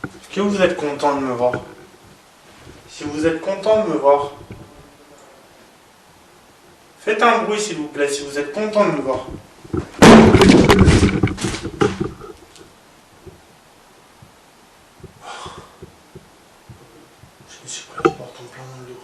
Est-ce que vous êtes content de me voir? Si vous êtes content de me voir, faites un bruit s'il vous plaît, si vous êtes content de me voir. Je me suis pris une porte en plein dans le dos.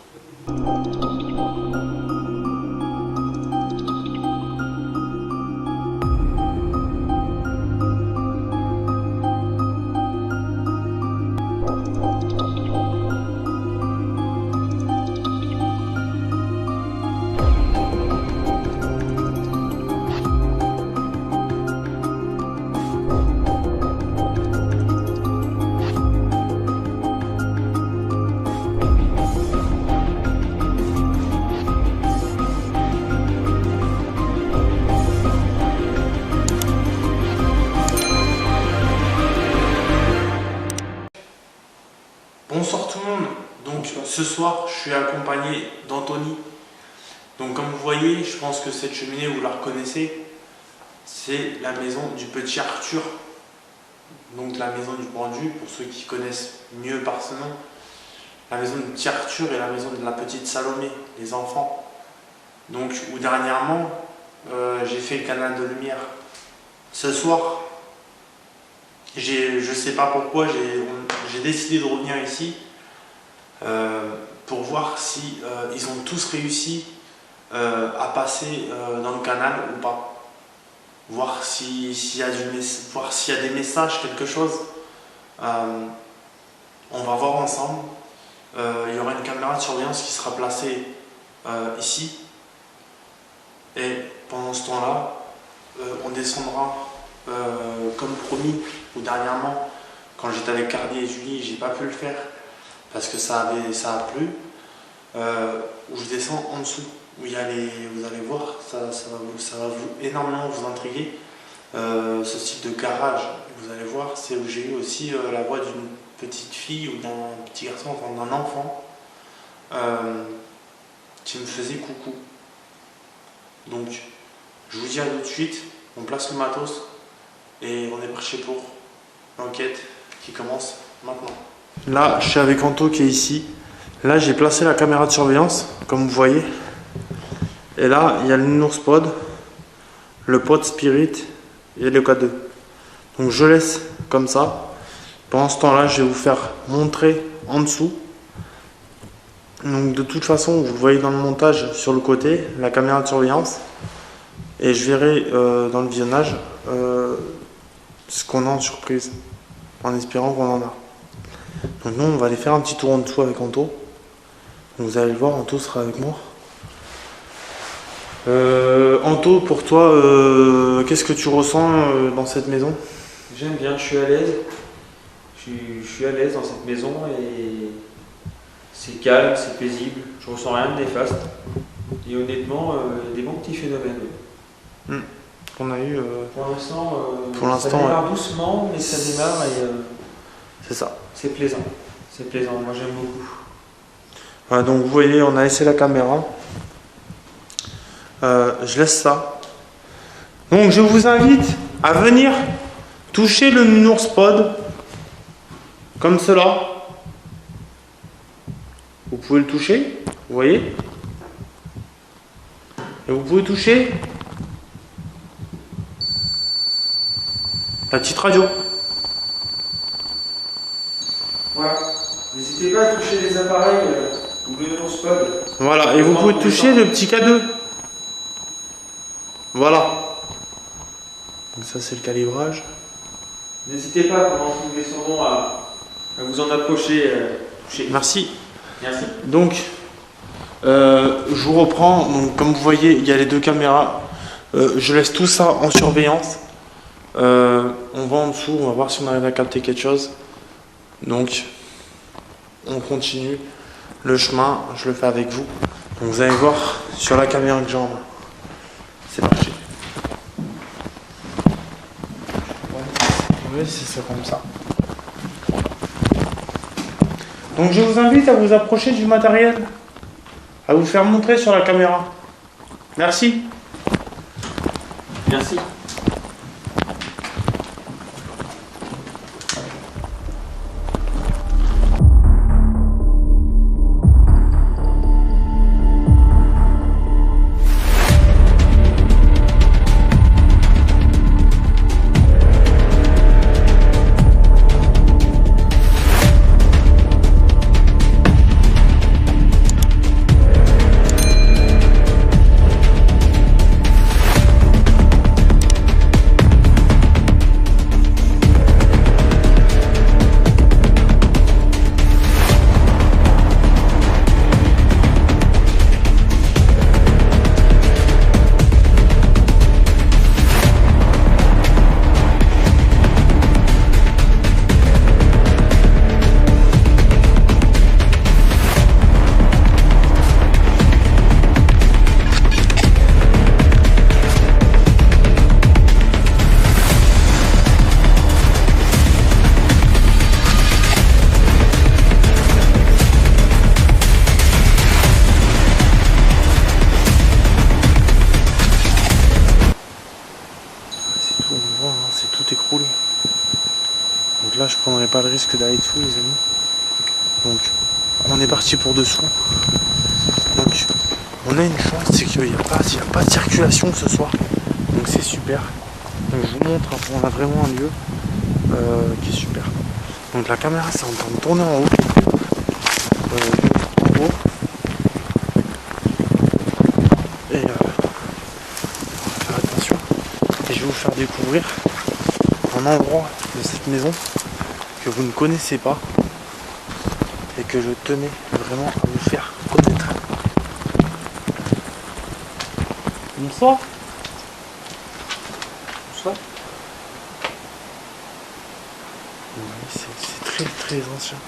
Bonsoir tout le monde, donc ce soir je suis accompagné d'Anthony. Donc comme vous voyez, je pense que cette cheminée vous la reconnaissez, c'est la maison du petit Arthur. Donc la maison du pendu, pour ceux qui connaissent mieux par ce nom. La maison du petit Arthur et la maison de la petite Salomé, les enfants. Donc où dernièrement j'ai fait le canal de lumière. Ce soir, je sais pas pourquoi, j'ai décidé de revenir ici pour voir si ils ont tous réussi à passer dans le canal ou pas. Voir s'il y a des messages, quelque chose. On va voir ensemble. Il y aura une caméra de surveillance qui sera placée ici. Et pendant ce temps-là, on descendra comme promis, ou dernièrement, quand j'étais avec Cardi et Julie, j'ai pas pu le faire parce que ça a plu. Où je descends en dessous, où vous allez voir, ça va énormément vous intriguer. Ce type de garage, vous allez voir, c'est où j'ai eu aussi la voix d'une petite fille ou d'un petit garçon, enfin d'un enfant qui me faisait coucou. Donc, je vous dis à tout de suite, on place le matos et on est parti pour l'enquête qui commence maintenant. Là, je suis avec Anto qui est ici. Là, j'ai placé la caméra de surveillance, comme vous voyez. Et là, il y a le Nounours Pod, le Pod Spirit et le K2. Donc, je laisse comme ça. Pendant ce temps-là, je vais vous faire montrer en dessous. Donc, de toute façon, vous voyez dans le montage sur le côté, la caméra de surveillance. Et je verrai dans le visionnage ce qu'on a en surprise, en espérant qu'on en a. Donc nous, on va aller faire un petit tour en dessous avec Anto. Donc, vous allez le voir, Anto sera avec moi. Anto, pour toi, qu'est-ce que tu ressens dans cette maison? J'aime bien, je suis à l'aise. Je suis à l'aise dans cette maison et c'est calme, c'est paisible. Je ressens rien de néfaste. Et honnêtement, il y a des bons petits phénomènes. On a eu. Pour l'instant, ça démarre doucement, mais ça démarre et c'est ça. C'est plaisant. C'est plaisant, moi j'aime beaucoup. Voilà, donc vous voyez, on a laissé la caméra. Je laisse ça. Donc je vous invite à venir toucher le Nounours Pod comme cela. Vous pouvez le toucher, vous voyez. Et vous pouvez toucher la petite radio. Voilà. N'hésitez pas à toucher les appareils ou le Nounours Pod. Voilà, et vous pouvez toucher le petit K2. Voilà. Donc ça c'est le calibrage. N'hésitez pas pendant que nous descendons à vous en approcher. Merci. Merci. Donc, je vous reprends. Donc, comme vous voyez, il y a les deux caméras. Je laisse tout ça en surveillance. On va en dessous, on va voir si on arrive à capter quelque chose. Donc, on continue le chemin. Je le fais avec vous. Donc, vous allez voir sur la caméra que j'ai en main. C'est parti. Oui, c'est ça comme ça. Donc je vous invite à vous approcher du matériel, à vous faire montrer sur la caméra. Merci. Merci. je prendrai pas le risque d'aller dessous les amis. Donc on est parti pour dessous. Donc on a une chance, c'est qu'il n'y a pas de circulation ce soir. Donc c'est super. Donc je vous montre, on a vraiment un lieu qui est super. Donc la caméra c'est en train de tourner en haut. En haut. Et on va faire attention. Et je vais vous faire découvrir un endroit de cette maison que vous ne connaissez pas et que je tenais vraiment à vous faire connaître. Bonsoir. Bonsoir. C'est très très ancien.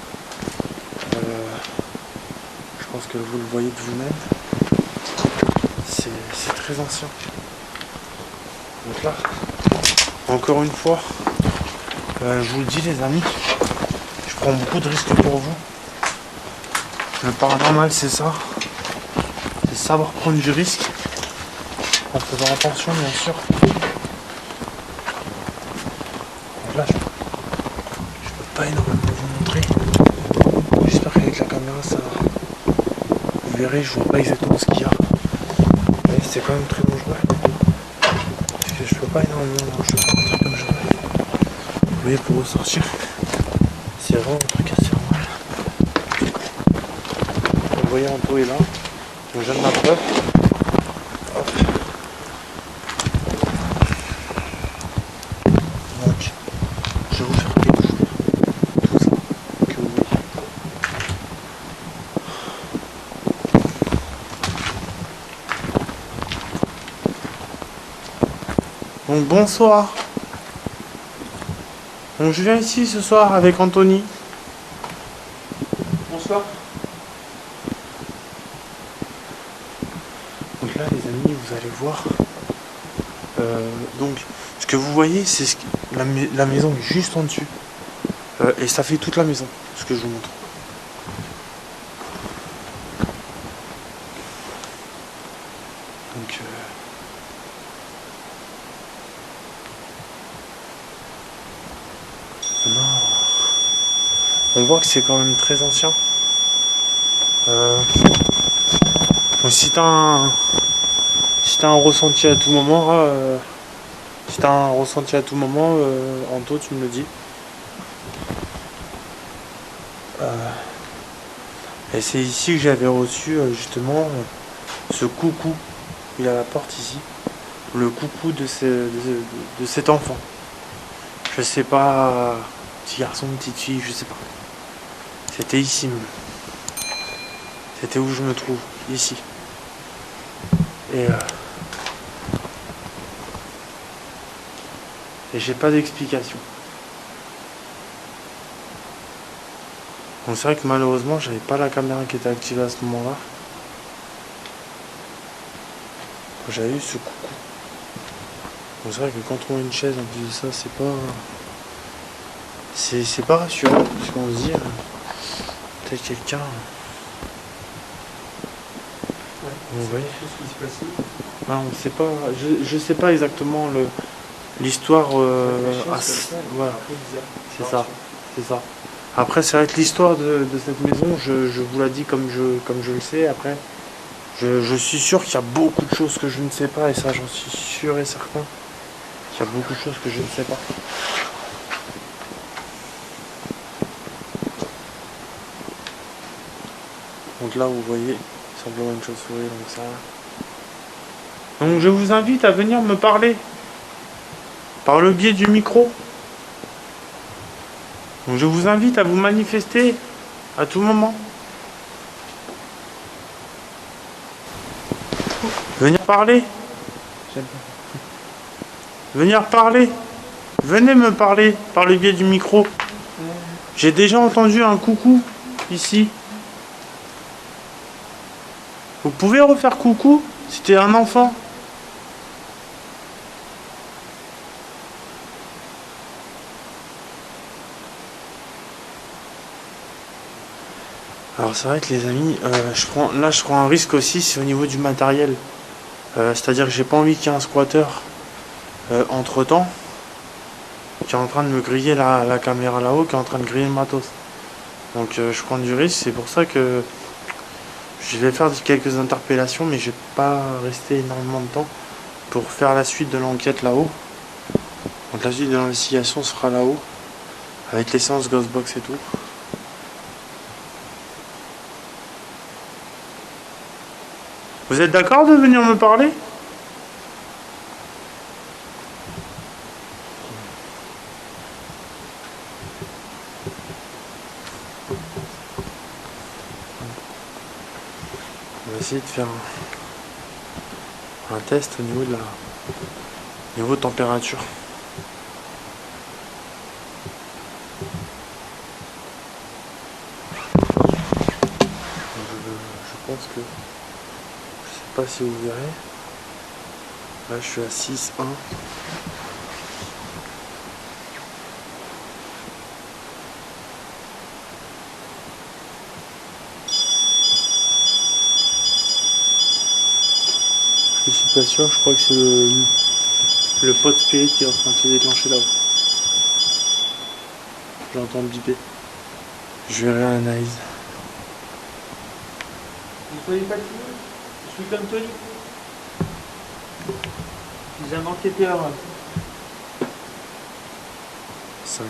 Je pense que vous le voyez de vous-même. C'est très ancien. Donc là, encore une fois, je vous le dis les amis, je prends beaucoup de risques pour vous. Le paranormal c'est ça. C'est savoir prendre du risque. En faisant attention bien sûr. Donc là je peux pas énormément vous montrer. J'espère qu'avec la caméra ça va. Vous verrez, je vois pas exactement ce qu'il y a. Mais c'est quand même très dangereux. Parce que je peux pas énormément, je peux pas rentrer comme je veux. Vous voyez, pour ressortir, c'est vraiment un truc assez normal. Vous voyez, un pot est là. Donc je donne ma preuve. Hop. Donc, je vais vous faire découvrir tout ça que vous voyez. Donc bonsoir. Donc je viens ici ce soir avec Anthony. Bonsoir. Donc là les amis, vous allez voir. Donc ce que vous voyez, c'est la maison est juste en dessus. Et ça fait toute la maison, ce que je vous montre. Donc on voit que c'est quand même très ancien. Donc si t'as un ressenti à tout moment, Anto, tu me le dis. Et c'est ici que j'avais reçu justement ce coucou. Il y a la porte ici. Le coucou de cet enfant. Je sais pas, petit garçon, petite fille, je sais pas. C'était ici même. C'était où je me trouve, ici. Et j'ai pas d'explication. Donc c'est vrai que malheureusement j'avais pas la caméra qui était activée à ce moment-là. J'avais eu ce coucou. Donc c'est vrai que quand on a une chaise en plus de ça, c'est pas rassurant parce qu'on se dit peut-être quelqu'un. Vous voyez ce qui se passe ici. Non, c'est pas. Je sais pas exactement l'histoire. Voilà, c'est ça. C'est ça. Après, c'est vrai que l'histoire de cette maison, je vous la dis comme je le sais. Après, je suis sûr qu'il y a beaucoup de choses que je ne sais pas, et ça, j'en suis sûr et certain. Il y a beaucoup de choses que je ne sais pas. Donc là, vous voyez, simplement une chauve-souris, donc ça. Donc je vous invite à venir me parler par le biais du micro. Donc je vous invite à vous manifester à tout moment. Venir parler. Venir parler. Venez me parler par le biais du micro. J'ai déjà entendu un coucou ici. Vous pouvez refaire coucou si t'es un enfant. Alors c'est vrai que les amis, je prends un risque aussi, c'est au niveau du matériel. C'est-à-dire que j'ai pas envie qu'il y ait un squatter entre temps qui est en train de me griller la caméra là-haut, qui est en train de griller le matos. Donc je prends du risque, c'est pour ça que je vais faire quelques interpellations, mais je vais pas rester énormément de temps pour faire la suite de l'enquête là-haut. Donc la suite de l'investigation sera là-haut, avec les séances Ghostbox et tout. Vous êtes d'accord de venir me parler ? On va essayer de faire un test au niveau de niveau de température. Je pense que, je sais pas si vous verrez, là je suis à 6,1. Je suis pas sûr, je crois que c'est le pot spirit qui est en train de se déclencher là-haut. J'entends le biper. Je verrai l'analyse. Ne soyez pas timide, je suis comme Tony. Je suis un enquêteur. 5,8.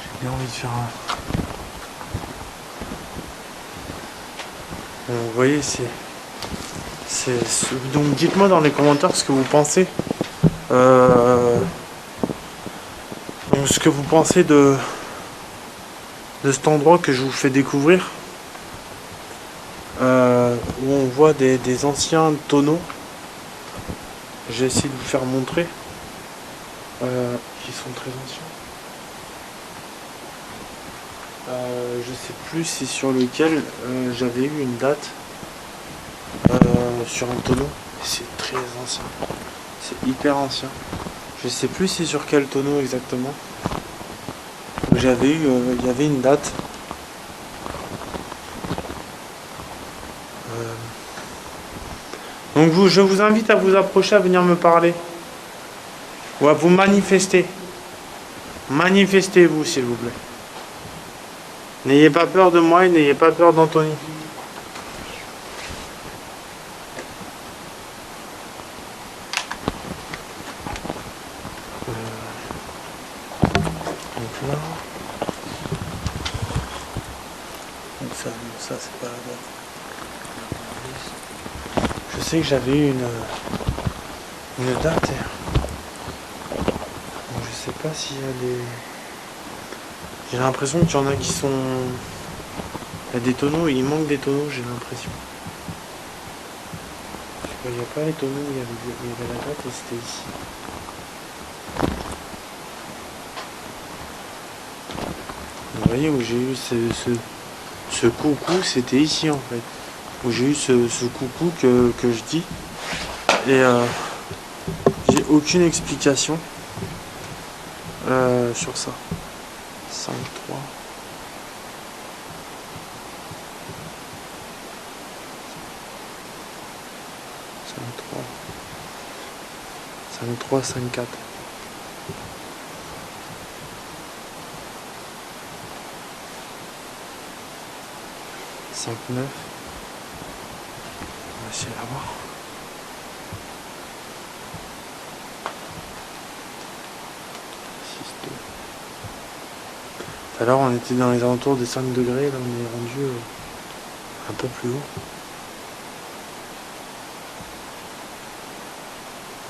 J'ai bien envie de faire un... Bon, vous voyez, donc dites-moi dans les commentaires ce que vous pensez. Ce que vous pensez de cet endroit que je vous fais découvrir. Où on voit des anciens tonneaux. J'ai essayé de vous faire montrer. Qui sont très anciens. Je sais plus si sur lequel j'avais eu une date sur un tonneau. C'est très ancien. C'est hyper ancien. Je sais plus si sur quel tonneau exactement. J'avais eu, il y avait une date. Donc je vous invite à vous approcher, à venir me parler. Ou à vous manifester. Manifestez-vous s'il vous plaît. N'ayez pas peur de moi et n'ayez pas peur d'Anthony. Donc là. Donc ça c'est pas la date. Je sais que j'avais eu une date. Donc je sais pas s'il y a des... J'ai l'impression qu'il y en a qui sont... Il y a des tonneaux, il manque des tonneaux, j'ai l'impression. Il n'y a pas les tonneaux où il y avait la date et c'était ici. Vous voyez où j'ai eu ce coucou, c'était ici en fait. Où j'ai eu ce coucou que je dis. Et j'ai aucune explication sur ça. 5, 3. 5, 3, 5, 4. On va essayer d'avoir. Tout à l'heure on était dans les alentours des 5 degrés, là on est rendu un peu plus haut.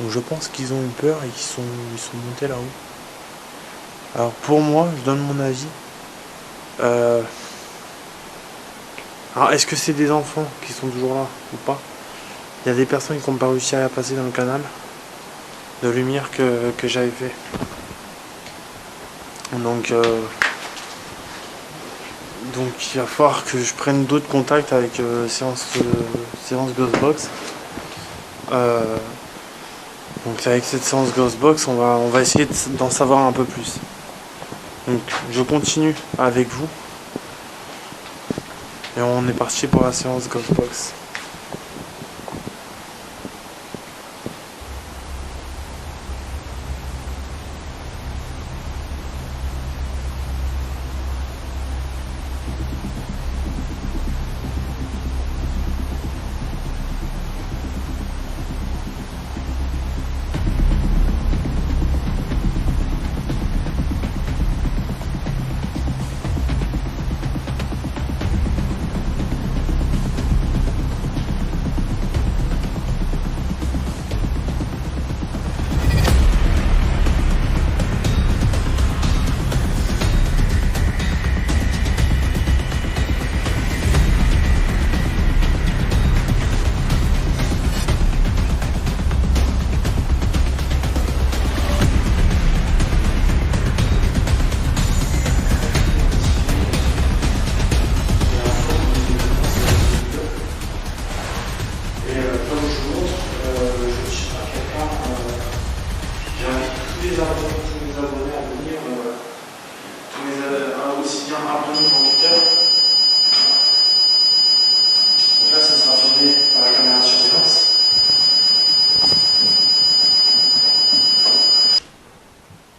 Donc je pense qu'ils ont eu peur et qu'ils sont montés là-haut. Alors pour moi, je donne mon avis. Alors est-ce que c'est des enfants qui sont toujours là ou pas? Il y a des personnes qui n'ont pas réussi à passer dans le canal de lumière que j'avais fait. Donc il va falloir que je prenne d'autres contacts avec séance Ghostbox. Donc avec cette séance Ghostbox, on va essayer d'en savoir un peu plus. Donc je continue avec vous. Et on est parti pour la séance Ghostbox. Aussi bien abonné qu'en lecteur. Donc là, ça sera filmé par la caméra de surveillance.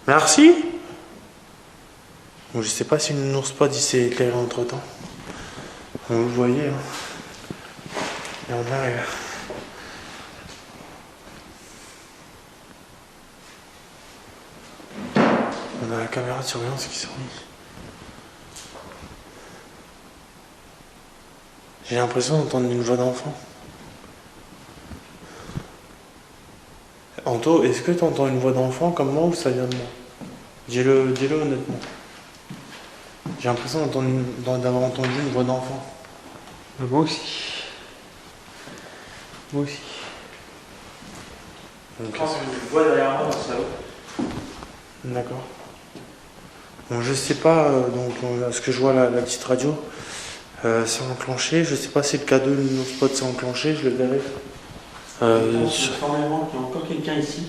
Merci. Bon, je sais pas si le nounours pod il s'est éclairé entre temps. Vous le voyez. Hein. Et on arrive. On a la caméra de surveillance qui s'en lit. J'ai l'impression d'entendre une voix d'enfant. Anto, est-ce que tu entends une voix d'enfant comme moi ou ça vient de moi? Dis-le honnêtement. J'ai l'impression d'avoir entendu une voix d'enfant. Moi aussi. Moi aussi. Donc, Je pense que je vois derrière moi dans le salon. d'accord. Bon, je sais pas, ce que je vois la petite radio, c'est enclenché. Je sais pas si le K2, le nounours pod s'est enclenché, je le verrai. Je pense formellement qu'il y a encore quelqu'un ici.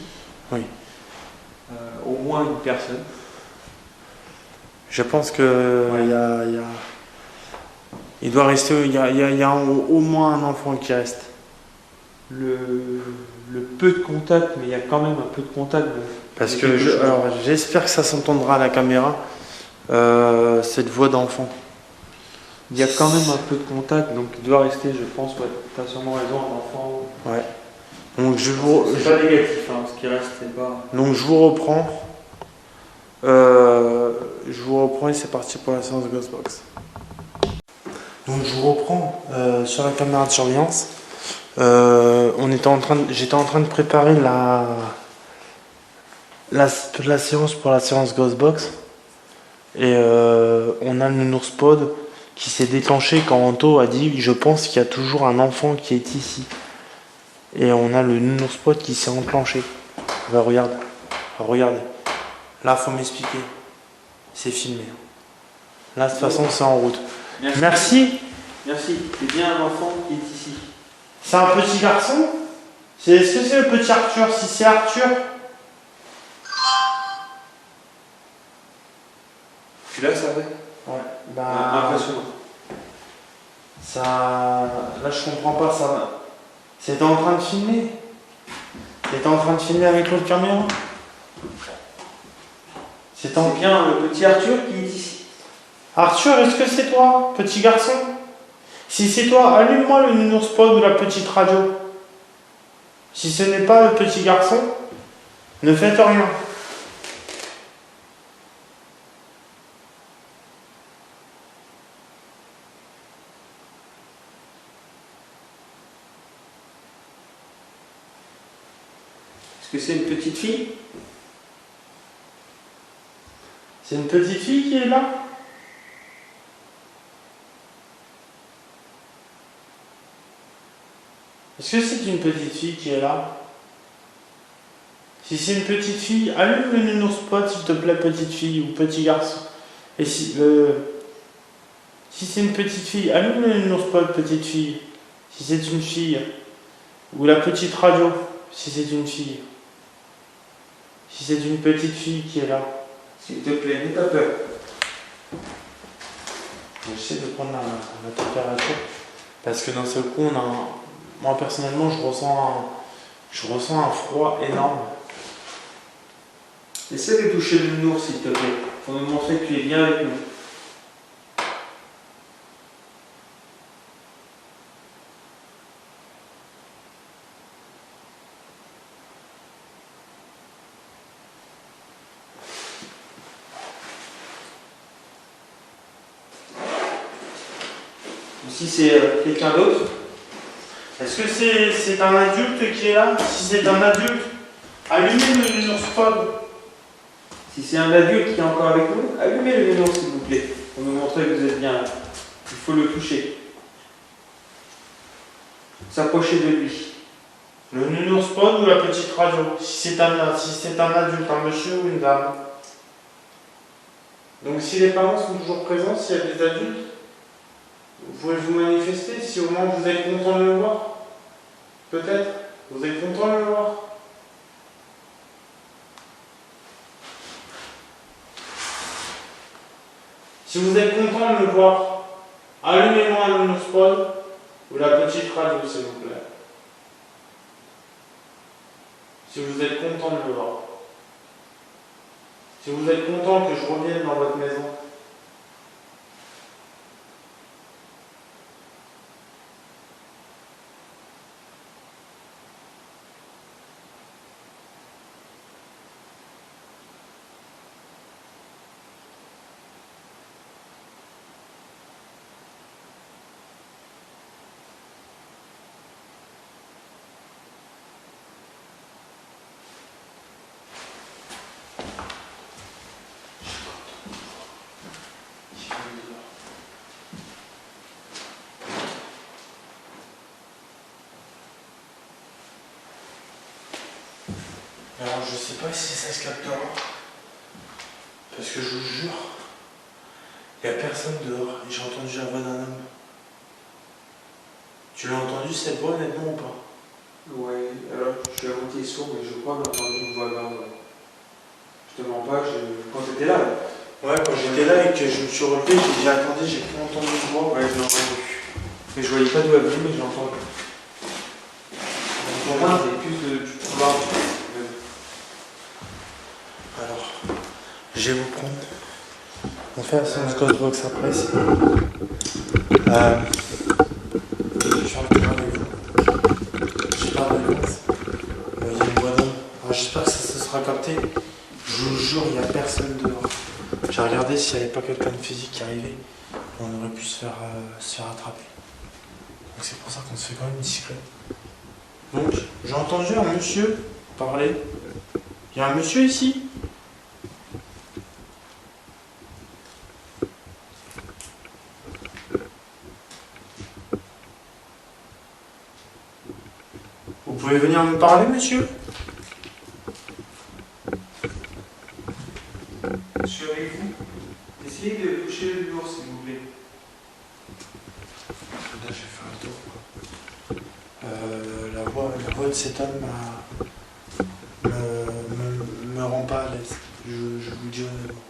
Oui. Au moins une personne. Je pense que il doit rester, il y a au moins un enfant qui reste. Le peu de contact, mais il y a quand même un peu de contact. Parce que j'espère que ça s'entendra à la caméra, cette voix d'enfant. Il y a quand même un peu de contact, donc il doit rester, je pense, ouais, tu as sûrement raison, un enfant. Ouais. Donc c'est pas négatif, hein, ce qui reste, c'est pas. Donc je vous reprends. Et c'est parti pour la séance Ghostbox. Donc je vous reprends sur la caméra de surveillance. J'étais en train de préparer la séance pour la séance Ghostbox. Et on a le nounours pod qui s'est déclenché quand Anto a dit je pense qu'il y a toujours un enfant qui est ici. Et on a le nounours pod qui s'est enclenché. Bah, regardez. Là, faut m'expliquer. C'est filmé. Là, de toute façon, c'est en route. Merci. Merci. C'est bien un enfant qui est ici. C'est un petit garçon? Est-ce que c'est le petit Arthur? Si c'est Arthur. Tu l'as, ça va? Ouais. Impressionnant. Ça. Là, je comprends pas. Ça. C'était en train de filmer. T'étais en train de filmer avec l'autre caméra. C'est bien le petit Arthur qui est ici. Arthur, est-ce que c'est toi, petit garçon? Si c'est toi, allume-moi le nounours pod ou la petite radio. Si ce n'est pas le petit garçon, ne faites rien. Est-ce que c'est une petite fille? C'est une petite fille qui est là? Est-ce que c'est une petite fille qui est là? Si c'est une petite fille, allume le nounours pod s'il te plaît, petite fille ou petit garçon. Et si c'est une petite fille, allume le nounours pod, petite fille. Si c'est une fille. Ou la petite radio, si c'est une fille. Si c'est une petite fille qui est là. S'il te plaît, n'aie pas peur. Donc, j'essaie de prendre la température parce que d'un seul coup, moi personnellement, je ressens un froid énorme. Essaie de toucher le nounours, s'il te plaît, pour nous montrer que tu es bien avec nous. Si c'est quelqu'un d'autre, Est-ce que c'est un adulte qui est là? Si c'est un adulte, allumez le nounours pod. si c'est un adulte qui est encore avec nous, allumez le nounours, s'il vous plaît, pour nous montrer que vous êtes bien là. Il faut le toucher. S'approcher de lui. Le nounours pod ou la petite radio? Si c'est un adulte, un monsieur ou une dame. Donc si les parents sont toujours présents, s'il y a des adultes, vous pouvez vous manifester si au moins vous êtes content de me voir. Peut-être. Vous êtes content de me voir. Si vous êtes content de me voir, allumez-moi un nounours pod ou la petite radio, s'il vous plaît. Si vous êtes content de me voir. Si vous êtes content que je revienne dans votre maison. Alors je sais pas si ça se captera, parce que je vous jure, il n'y a personne dehors et j'ai entendu la voix d'un homme. Tu l'as entendu cette voix honnêtement ou pas? Ouais, alors je suis à moitié sourd, mais je crois que j'ai entendu une voix grave. Je te mens pas, quand t'étais là. Ouais, quand j'étais là et que je me suis relevé, j'ai dit attendez, j'ai pas entendu une voix. Ouais, je l'ai entendu. Mais je voyais pas d'où elle venait, mais j'ai entendu. Pour moi, c'est plus du pouvoir. Alors, je vais vous prendre. On fait un sens Ghostbox après. Je vais faire le tour avec vous. J'ai pas de réponse. Il y a une voix d'homme. Alors, j'espère que ça se sera capté. Je vous jure, il n'y a personne dehors. J'ai regardé s'il n'y avait pas quelqu'un de physique qui arrivait. On aurait pu se faire attraper. Donc c'est pour ça qu'on se fait quand même discret. Donc, j'ai entendu un monsieur parler. Il y a un monsieur ici? Vous pouvez venir me parler, monsieur? Je suis avec vous. Essayez de toucher le nounours, s'il vous plaît. Là, je vais faire un tour. La voix de cet homme me rend pas à l'aise. Je vous le dis honnêtement.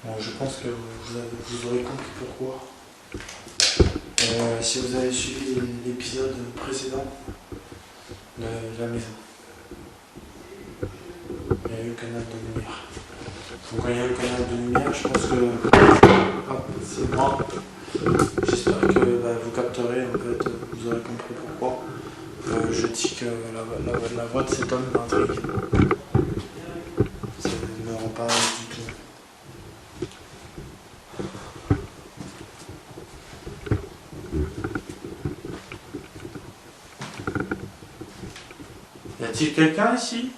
Bon, je pense que vous aurez compris pourquoi. Si vous avez suivi l'épisode précédent de la maison, il y a eu le canal de lumière. Donc quand il y a eu le canal de lumière, je pense que c'est moi. J'espère que vous capterez, en fait, vous aurez compris pourquoi. Je dis que la voix de cet homme m'intrigue. Ça ne me rend pas du tout. Y a-t-il quelqu'un ici?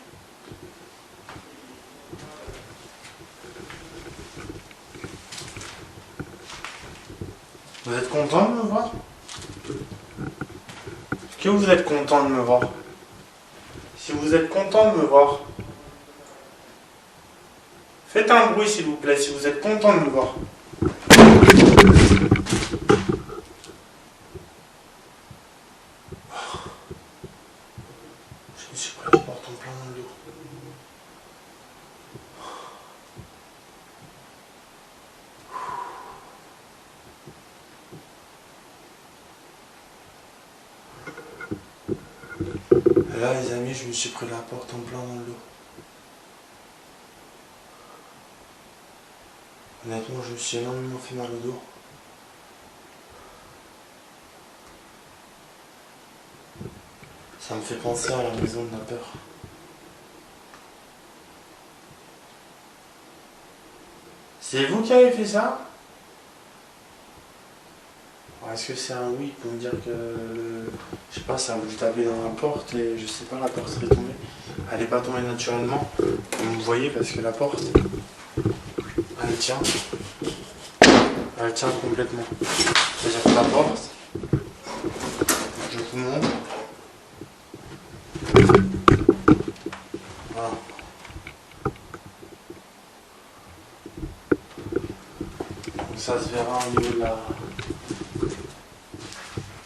Vous êtes content de me voir? Est-ce que vous êtes content de me voir? Si vous êtes content de me voir, faites un bruit s'il vous plaît, si vous êtes content de me voir. Je me suis pris une porte en plein dans le dos. Là, les amis, je me suis pris la porte en plein dans le dos. Honnêtement, je me suis énormément fait mal au dos. Ça me fait penser à la maison de la peur. C'est vous qui avez fait ça? Est-ce que c'est un oui pour me dire que je sais pas, ça vous tapez dans la porte et je sais pas, la porte serait tombée. Elle n'est pas tombée naturellement, comme vous voyez, parce que la porte, elle tient. Elle tient complètement. C'est-à-dire que la porte, je vous montre. Voilà. Donc ça se verra au niveau de la...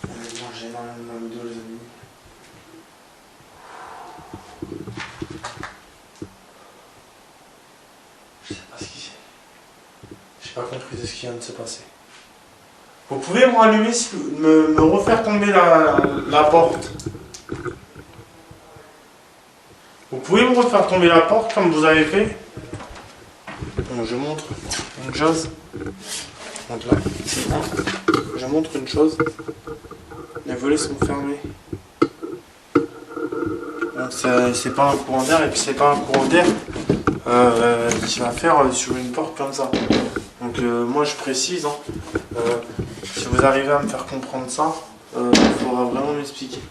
Honnêtement, j'ai énormément mal au dos, les amis. Je sais pas ce qui... J'ai pas compris de ce qui vient de se passer. Vous pouvez me rallumer, me refaire tomber la porte. Vous pouvez me refaire tomber la porte comme vous avez fait. Donc je montre une chose. Donc là, je montre une chose. Les volets sont fermés. Donc c'est pas un courant d'air et puis c'est pas un courant d'air qui va faire sur une porte comme ça. Donc moi je précise, hein, si vous arrivez à me faire comprendre ça, il faudra vraiment m'expliquer.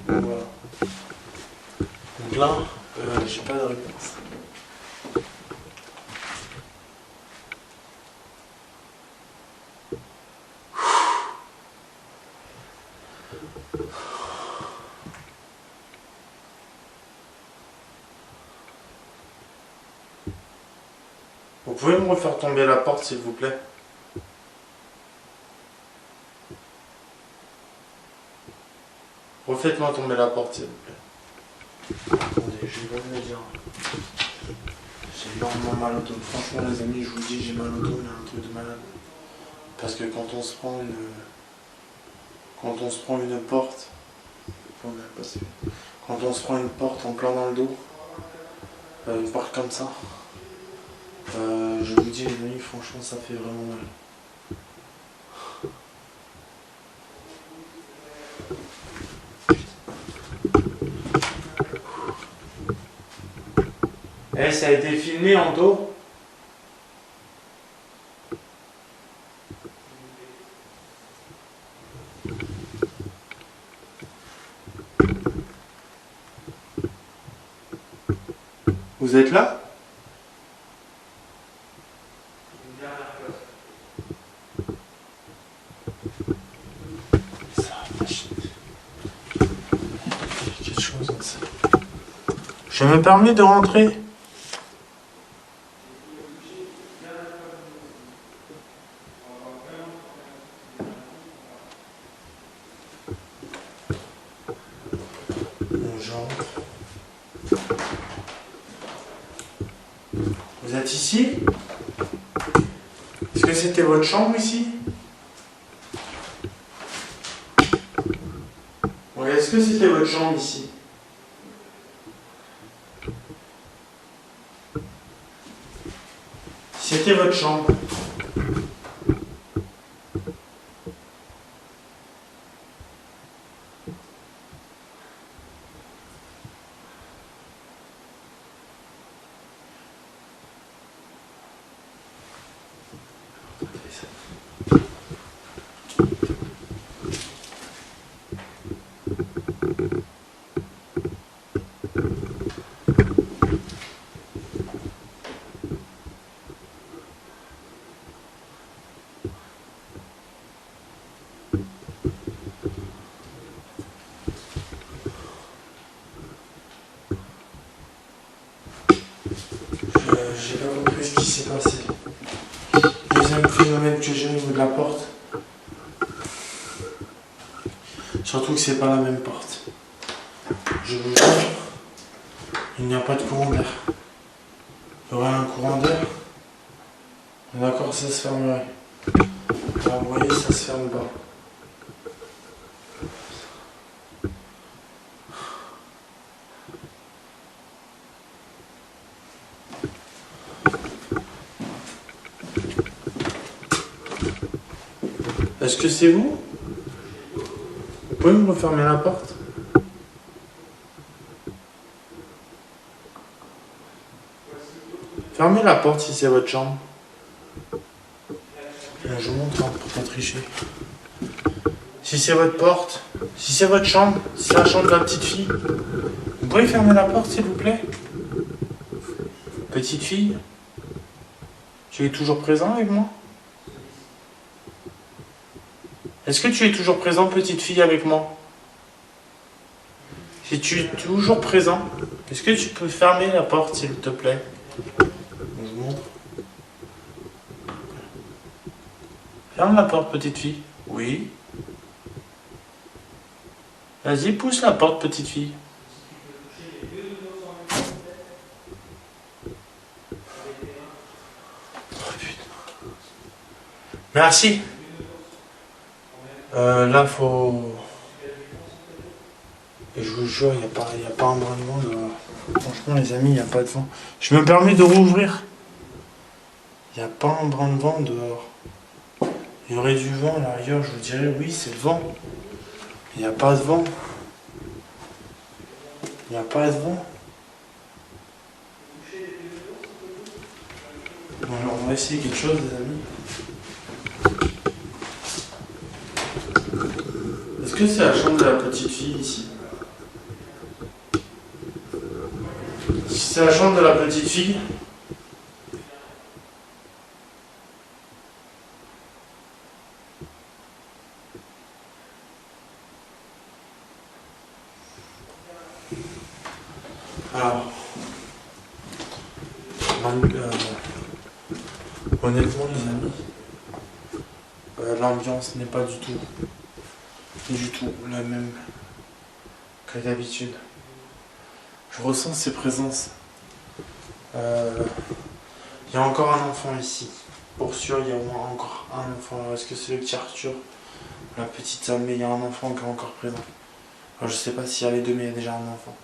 Voilà. Donc là, j'ai pas de réponse. Vous pouvez me refaire tomber la porte s'il vous plaît? Refaites-moi tomber la porte s'il vous plaît. Attendez, je vais pas vous le dire. J'ai énormément mal au dos. Franchement les amis, je vous dis, j'ai mal au dos, mais un truc de malade. Parce que quand on se prend une porte, quand on se prend une porte en plein dans le dos, une porte comme ça, je vous dis les amis, franchement ça fait vraiment mal. Eh, ça a été filmé en dos? Vous êtes là? Quelque chose comme ça. Je me permets de rentrer. Vous êtes ici? Est-ce que c'était votre chambre ici? Oui, est-ce que c'était votre chambre ici? C'était votre chambre. J'ai pas compris ce qui s'est passé. Deuxième phénomène que j'ai au niveau de la porte. Surtout que c'est pas la même porte. Je vous jure, il n'y a pas de courant d'air. Il y aurait un courant d'air. D'accord, ça se fermerait. Là, vous voyez, ça se ferme pas. Est-ce que c'est vous? Vous pouvez me refermer la porte? Fermez la porte si c'est votre chambre. Je vous montre pour pas tricher. Si c'est votre porte, si c'est votre chambre, si c'est la chambre de la petite fille, vous pouvez fermer la porte s'il vous plaît? Petite fille, tu es toujours présent avec moi? Est-ce que tu es toujours présent, petite fille, avec moi? Si tu es toujours présent, est-ce que tu peux fermer la porte s'il te plaît? Je vous montre. Ferme la porte, petite fille. Oui. Vas-y, pousse la porte, petite fille. Oh putain. Merci. Là, faut... Et je vous jure, il n'y a pas un brin de vent dehors. Franchement, les amis, il n'y a pas de vent. Je me permets de rouvrir. Il n'y a pas un brin de vent dehors. Il y aurait du vent à la rigueur, je vous dirais oui, c'est le vent. Il n'y a pas de vent. Il n'y a pas de vent. Bon, alors on va essayer quelque chose, les amis. Est-ce que c'est la chambre de la petite fille ici? Si c'est la chambre de la petite fille, alors, honnêtement les amis, l'ambiance n'est pas du tout la même que d'habitude. Je ressens ces présences. Il y a encore un enfant ici. Pour sûr, il y a au moins encore un enfant. Est-ce que c'est le petit Arthur? La petite Salmé, il y a un enfant qui est encore présent. Alors, je sais pas s'il y a les deux, mais il y a déjà un enfant.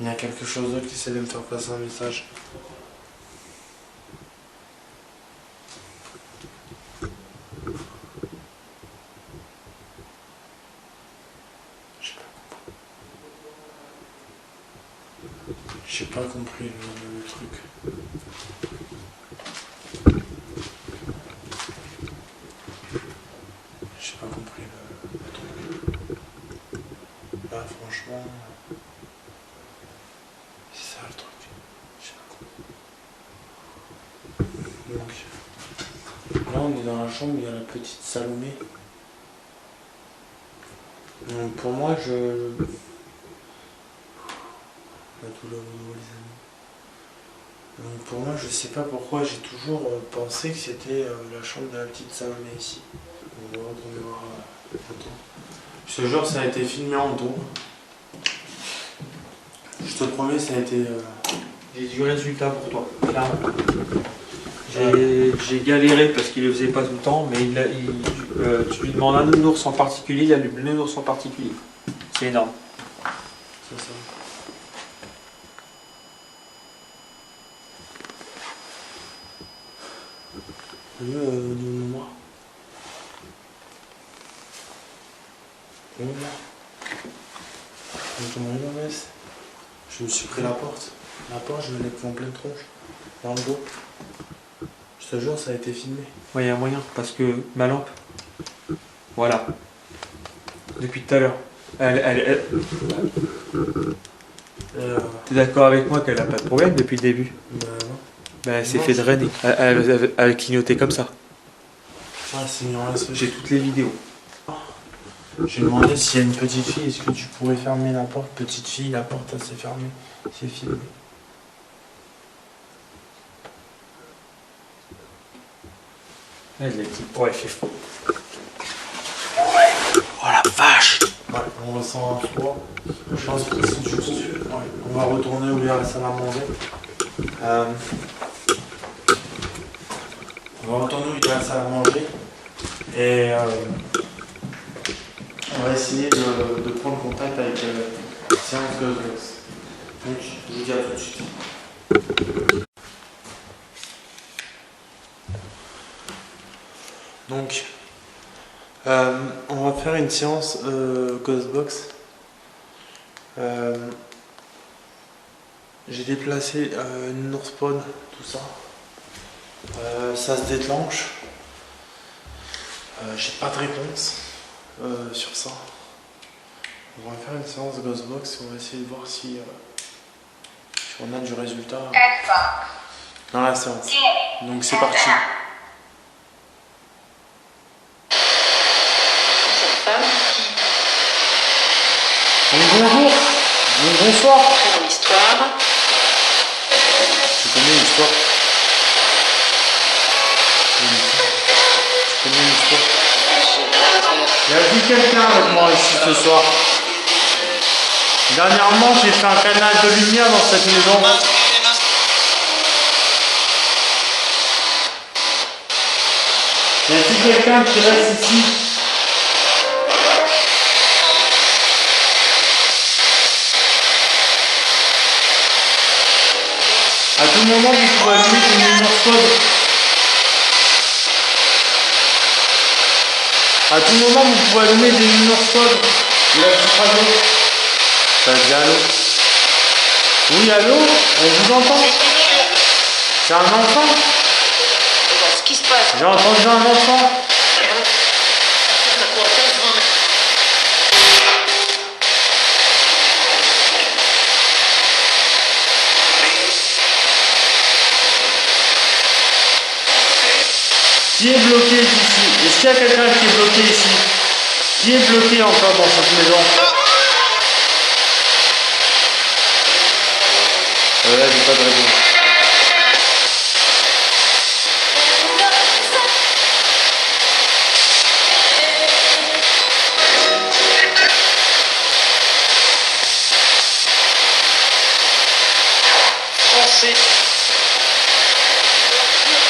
Il y a quelque chose d'autre qui essaie de me faire passer un message. J'ai pas compris le truc. J'ai pas compris le truc. Là, franchement, c'est ça le truc. J'ai pas compris. Donc, là, on est dans la chambre où il y a la petite Salomé. Donc, pour moi, la douleur au dos, les amis. Donc pour moi, je sais pas pourquoi j'ai toujours pensé que c'était la chambre de la petite Salomé ici. On va retourner voir la photo. Je te jure, ça a été filmé en dos. Je te promets, ça a été... J'ai du résultat pour toi, clairement. J'ai galéré parce qu'il le faisait pas tout le temps, mais tu lui demandes un nounours en particulier, il allume le nounours en particulier. C'est énorme. C'est ça. Au niveau de moi. Je me suis pris la porte. La porte, je me l'ai pris en pleine tronche. Dans le dos. Je te jure, ça a été filmé. Ouais, il y a un moyen, parce que ma lampe, voilà, depuis tout à l'heure, T'es d'accord avec moi qu'elle a pas de problème depuis le début? Bah non. Bah, elle s'est fait drainer. Elle clignotait comme ça. Ah, c'est mis en laisse. J'ai toutes les vidéos. J'ai demandé s'il y a une petite fille, est-ce que tu pourrais fermer la porte? Petite fille, la porte elle s'est fermée. C'est filmé. Elle est petite. Ouais, c'est faux. Oh la vache! Ouais, on ressent un froid. Je pense que c'est juste. Ouais. On va retourner où il y a la salle à manger. On va retourner où il y a la salle à manger. Et on va essayer de prendre contact avec Séance Ghostbox. Donc, je vous dis à tout de suite. Donc, On va faire une séance Ghostbox. J'ai déplacé une North Spawn, tout ça. Ça se déclenche. J'ai pas de réponse sur ça. On va faire une séance Ghostbox et on va essayer de voir si on a du résultat dans la séance. Donc c'est parti. Bonjour, bonsoir. L'histoire. Tu connais l'histoire? Tu connais l'histoire? Il y a vu quelqu'un avec moi ici ce soir. Dernièrement, j'ai fait un canal de lumière dans cette maison. Y a-t-il quelqu'un qui reste ici? À tout moment, vous pouvez allumer une lumière chaude. À tout moment, vous pouvez allumer des lumières chaudes. Et la petite radio. Ça dit allô? Oui, allô? On vous entend? C'est un enfant? Ce qui se passe. J'ai entendu un enfant. Qui est bloqué ici? Est-ce qu'il y a quelqu'un qui est bloqué ici? Qui est bloqué encore dans cette maison? Là, j'ai pas de réponse. Français.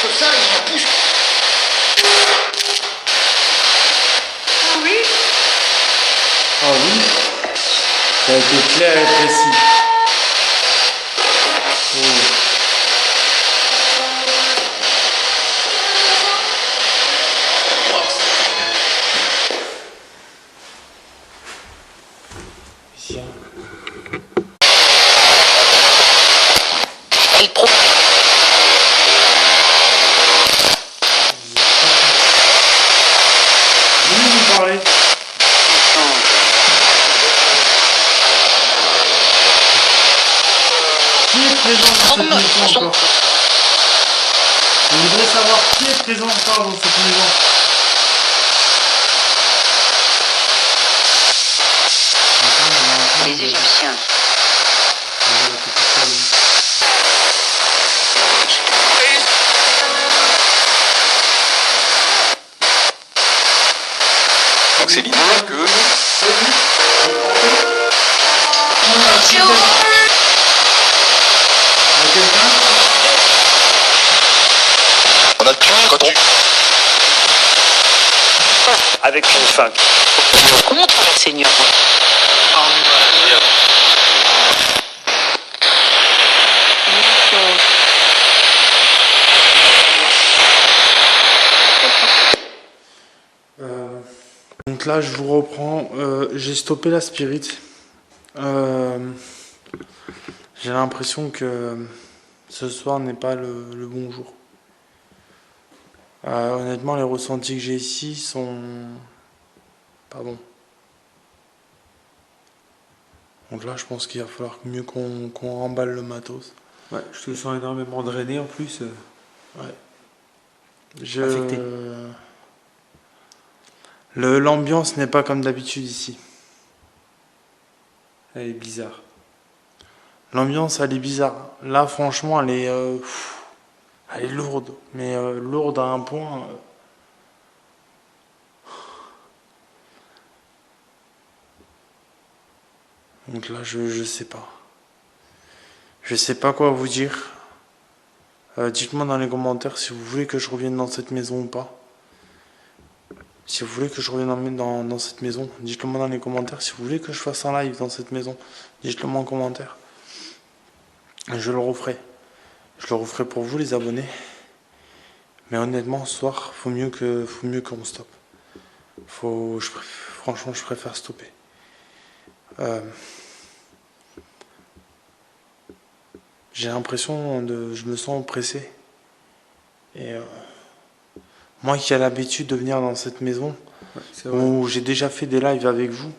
Que ça, il m'en pousse. Oui. Ah oui? Ça a été clair et précis. Oh. Ici. Elle pro. Vous parlez? Qui est présent dans cette maison encore? Je voudrais savoir qui est présent encore dans cette maison. Les Égyptiens. Donc c'est l'idée que Il y a quelqu'un? on a quand on avec une fin. Contre le Seigneur. Donc là, je vous reprends. J'ai stoppé la spirit. J'ai l'impression que ce soir n'est pas le bon jour. Honnêtement, les ressentis que j'ai ici sont pas bons. Donc là, je pense qu'il va falloir mieux qu'on remballe le matos. Ouais, je te sens énormément drainé en plus. Ouais. Affecté. L'ambiance n'est pas comme d'habitude ici. Elle est bizarre. L'ambiance, elle est bizarre. Là, franchement, elle est lourde. Mais lourde à un point. Donc là, je sais pas. Je sais pas quoi vous dire. Dites-moi dans les commentaires si vous voulez que je revienne dans cette maison ou pas. Si vous voulez que je revienne dans cette maison, dites-le moi dans les commentaires. Si vous voulez que je fasse un live dans cette maison, dites-le moi en commentaire. Je le referai. Je le referai pour vous les abonnés. Mais honnêtement, ce soir, faut mieux qu'on stoppe. Franchement, je préfère stopper. J'ai l'impression je me sens oppressé. Et moi qui ai l'habitude de venir dans cette maison, Ouais, c'est vrai. où j'ai déjà fait des lives avec vous,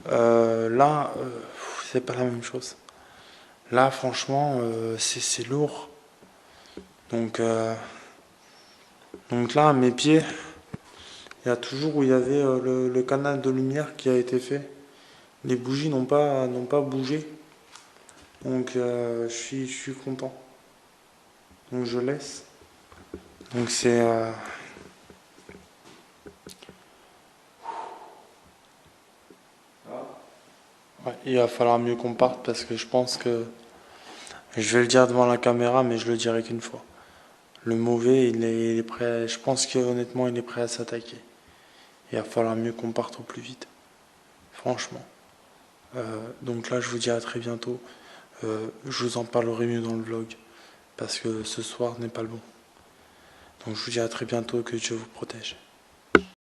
là, c'est pas la même chose. Là, franchement, c'est lourd. Donc là, à mes pieds, il y a toujours où il y avait le canal de lumière qui a été fait. Les bougies n'ont pas bougé. Donc je suis content. Donc je laisse. Donc c'est... ouais, il va falloir mieux qu'on parte parce que je pense que... Je vais le dire devant la caméra, mais je le dirai qu'une fois. Le mauvais, il est prêt. Je pense qu'honnêtement, il est prêt à s'attaquer. Il va falloir mieux qu'on parte au plus vite. Franchement. Donc là, je vous dis à très bientôt. Je vous en parlerai mieux dans le vlog. Parce que ce soir n'est pas le bon. Donc je vous dis à très bientôt, que Dieu vous protège.